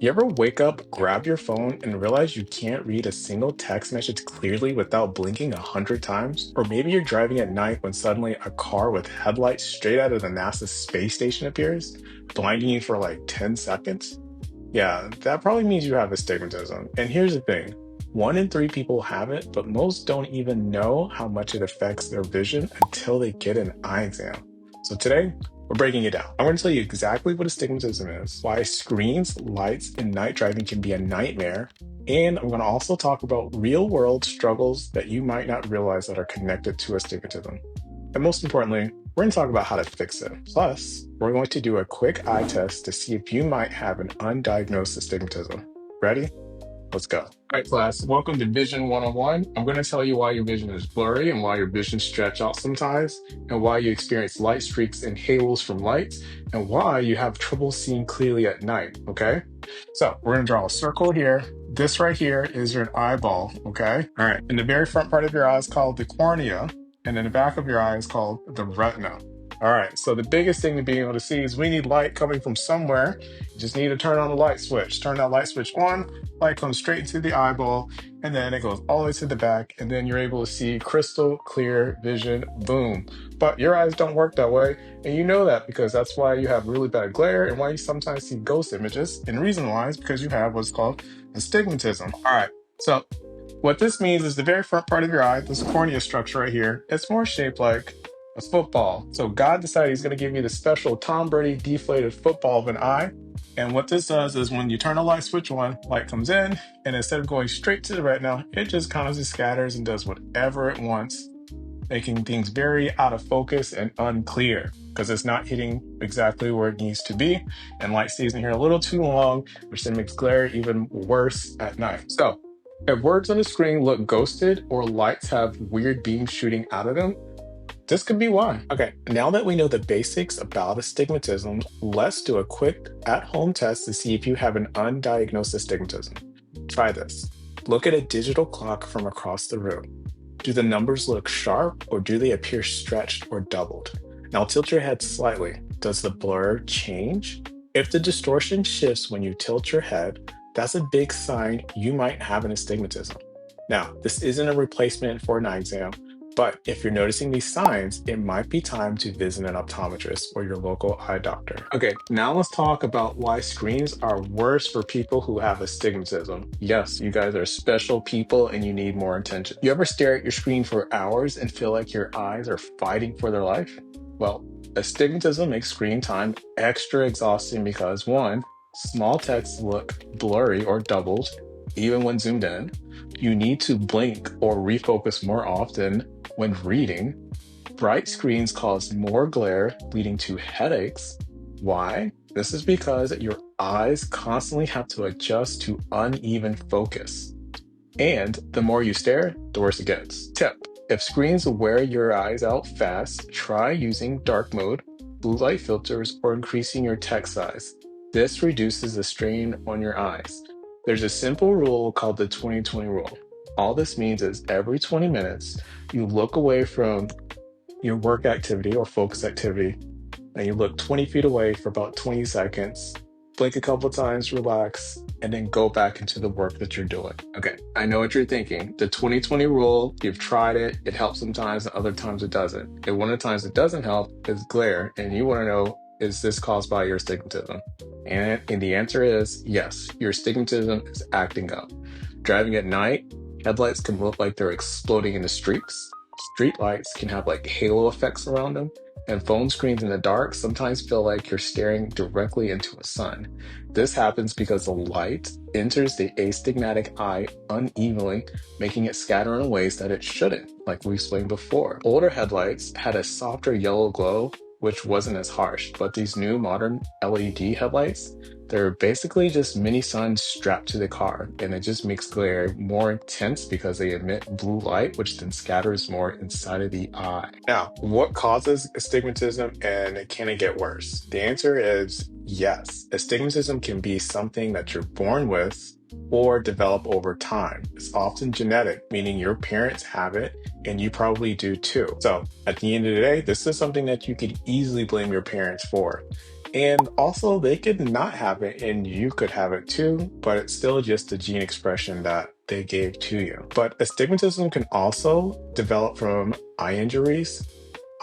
You ever wake up, grab your phone, and realize you can't read a single text message clearly without blinking 100 times? Or maybe you're driving at night when suddenly a car with headlights straight out of the NASA space station appears, blinding you for like 10 seconds? Yeah, that probably means you have astigmatism. And here's the thing, 1 in 3 people have it, but most don't even know how much it affects their vision until they get an eye exam. So today, we're breaking it down. I'm going to tell you exactly what astigmatism is, why screens, lights, and night driving can be a nightmare, and I'm going to also talk about real world struggles that you might not realize that are connected to astigmatism. And most importantly, we're going to talk about how to fix it. Plus, we're going to do a quick eye test to see if you might have an undiagnosed astigmatism. Ready? Let's go. All right, class, welcome to Vision 101. I'm going to tell you why your vision is blurry and why your vision stretch out sometimes, and why you experience light streaks and halos from lights, and why you have trouble seeing clearly at night, okay? So we're going to draw a circle here. This right here is your eyeball, okay? All right, and the very front part of your eye is called the cornea, and then the back of your eye is called the retina. All right, so the biggest thing to be able to see is we need light coming from somewhere. You just need to turn on the light switch. Turn that light switch on, light comes straight into the eyeball, and then it goes all the way to the back, and then you're able to see crystal clear vision, boom. But your eyes don't work that way, and you know that because that's why you have really bad glare and why you sometimes see ghost images. And the reason why is because you have what's called astigmatism. All right, so what this means is the very front part of your eye, this cornea structure right here, it's more shaped like a football. So God decided he's going to give you the special Tom Brady deflated football of an eye. And what this does is when you turn the light switch on, light comes in, and instead of going straight to the retina, it just constantly scatters and does whatever it wants, making things very out of focus and unclear because it's not hitting exactly where it needs to be. And light stays in here a little too long, which then makes glare even worse at night. So if words on the screen look ghosted or lights have weird beams shooting out of them, this could be why. Okay, now that we know the basics about astigmatism, let's do a quick at-home test to see if you have an undiagnosed astigmatism. Try this. Look at a digital clock from across the room. Do the numbers look sharp or do they appear stretched or doubled? Now tilt your head slightly. Does the blur change? If the distortion shifts when you tilt your head, that's a big sign you might have an astigmatism. Now, this isn't a replacement for an eye exam, but if you're noticing these signs, it might be time to visit an optometrist or your local eye doctor. Okay, now let's talk about why screens are worse for people who have astigmatism. Yes, you guys are special people and you need more attention. You ever stare at your screen for hours and feel like your eyes are fighting for their life? Well, astigmatism makes screen time extra exhausting because one, small text look blurry or doubled, even when zoomed in. You need to blink or refocus more often when reading. Bright screens cause more glare, leading to headaches. Why? This is because your eyes constantly have to adjust to uneven focus. And the more you stare, the worse it gets. Tip: if screens wear your eyes out fast, try using dark mode, blue light filters, or increasing your text size. This reduces the strain on your eyes. There's a simple rule called the 20-20 rule. All this means is every 20 minutes, you look away from your work activity or focus activity, and you look 20 feet away for about 20 seconds, blink a couple times, relax, and then go back into the work that you're doing. Okay, I know what you're thinking. The 20-20 rule, you've tried it, it helps sometimes, and other times it doesn't. And one of the times it doesn't help is glare, and you want to know, is this caused by your astigmatism? And the answer is yes, your astigmatism is acting up. Driving at night, headlights can look like they're exploding into streaks. Street lights can have like halo effects around them. And phone screens in the dark sometimes feel like you're staring directly into a sun. This happens because the light enters the astigmatic eye unevenly, making it scatter in ways that it shouldn't, like we explained before. Older headlights had a softer yellow glow, which wasn't as harsh, but these new modern LED headlights, they're basically just mini suns strapped to the car, and it just makes glare more intense because they emit blue light, which then scatters more inside of the eye. Now, what causes astigmatism and can it get worse? The answer is yes. Astigmatism can be something that you're born with or develop over time. It's often genetic, meaning your parents have it and you probably do too. So at the end of the day, this is something that you could easily blame your parents for. And also, they could not have it and you could have it too, but it's still just the gene expression that they gave to you. But astigmatism can also develop from eye injuries,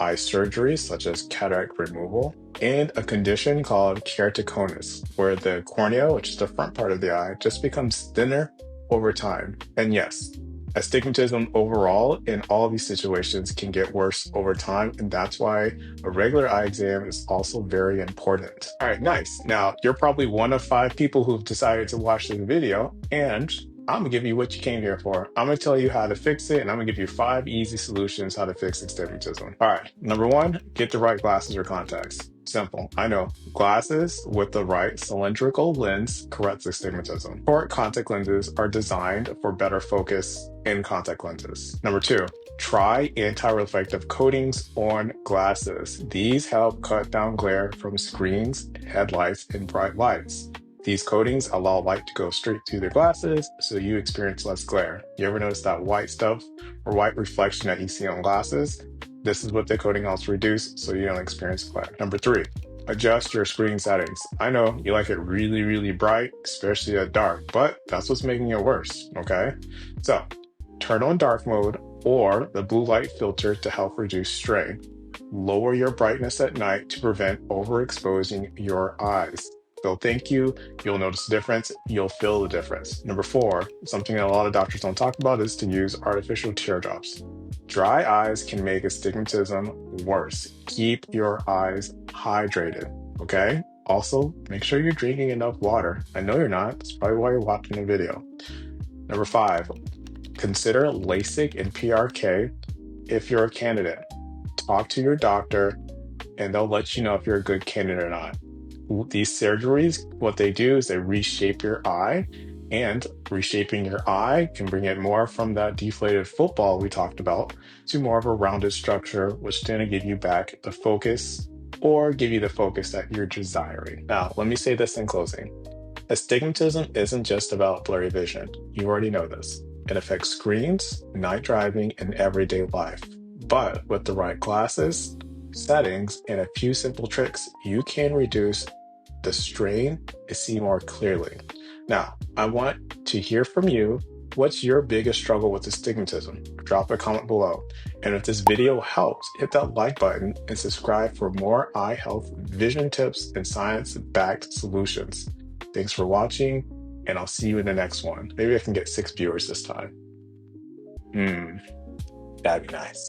eye surgeries such as cataract removal, and a condition called keratoconus, where the cornea, which is the front part of the eye, just becomes thinner over time. And yes, astigmatism overall in all these situations can get worse over time, and that's why a regular eye exam is also very important. All right, nice. Now, you're probably one of 5 people who've decided to watch this video, and I'm gonna give you what you came here for. I'm gonna tell you how to fix it, and I'm gonna give you 5 easy solutions how to fix astigmatism. All right, number 1, get the right glasses or contacts. Simple, I know. Glasses with the right cylindrical lens corrects astigmatism. Toric contact lenses are designed for better focus in contact lenses. Number 2, try anti-reflective coatings on glasses. These help cut down glare from screens, headlights, and bright lights. These coatings allow light to go straight through their glasses, so you experience less glare. You ever notice that white stuff or white reflection that you see on glasses? This is what the coating helps reduce, so you don't experience glare. Number 3, adjust your screen settings. I know you like it really, really bright, especially at dark, but that's what's making it worse, okay? So, turn on dark mode or the blue light filter to help reduce strain. Lower your brightness at night to prevent overexposing your eyes. They'll thank you, you'll notice the difference, you'll feel the difference. Number 4, something that a lot of doctors don't talk about is to use artificial teardrops. Dry eyes can make astigmatism worse. Keep your eyes hydrated, okay? Also, make sure you're drinking enough water. I know you're not, that's probably why you're watching the video. Number 5, consider LASIK and PRK if you're a candidate. Talk to your doctor and they'll let you know if you're a good candidate or not. These surgeries, what they do is they reshape your eye, and reshaping your eye can bring it more from that deflated football we talked about to more of a rounded structure, which is going to give you back the focus or give you the focus that you're desiring. Now, let me say this in closing. Astigmatism isn't just about blurry vision. You already know this. It affects screens, night driving, and everyday life. But with the right glasses, settings, and a few simple tricks, you can reduce the strain and see more clearly. Now, I want to hear from you. What's your biggest struggle with astigmatism? Drop a comment below. And if this video helps, hit that like button and subscribe for more eye health, vision tips, and science-backed solutions. Thanks for watching, and I'll see you in the next one. Maybe I can get 6 viewers this time. That'd be nice.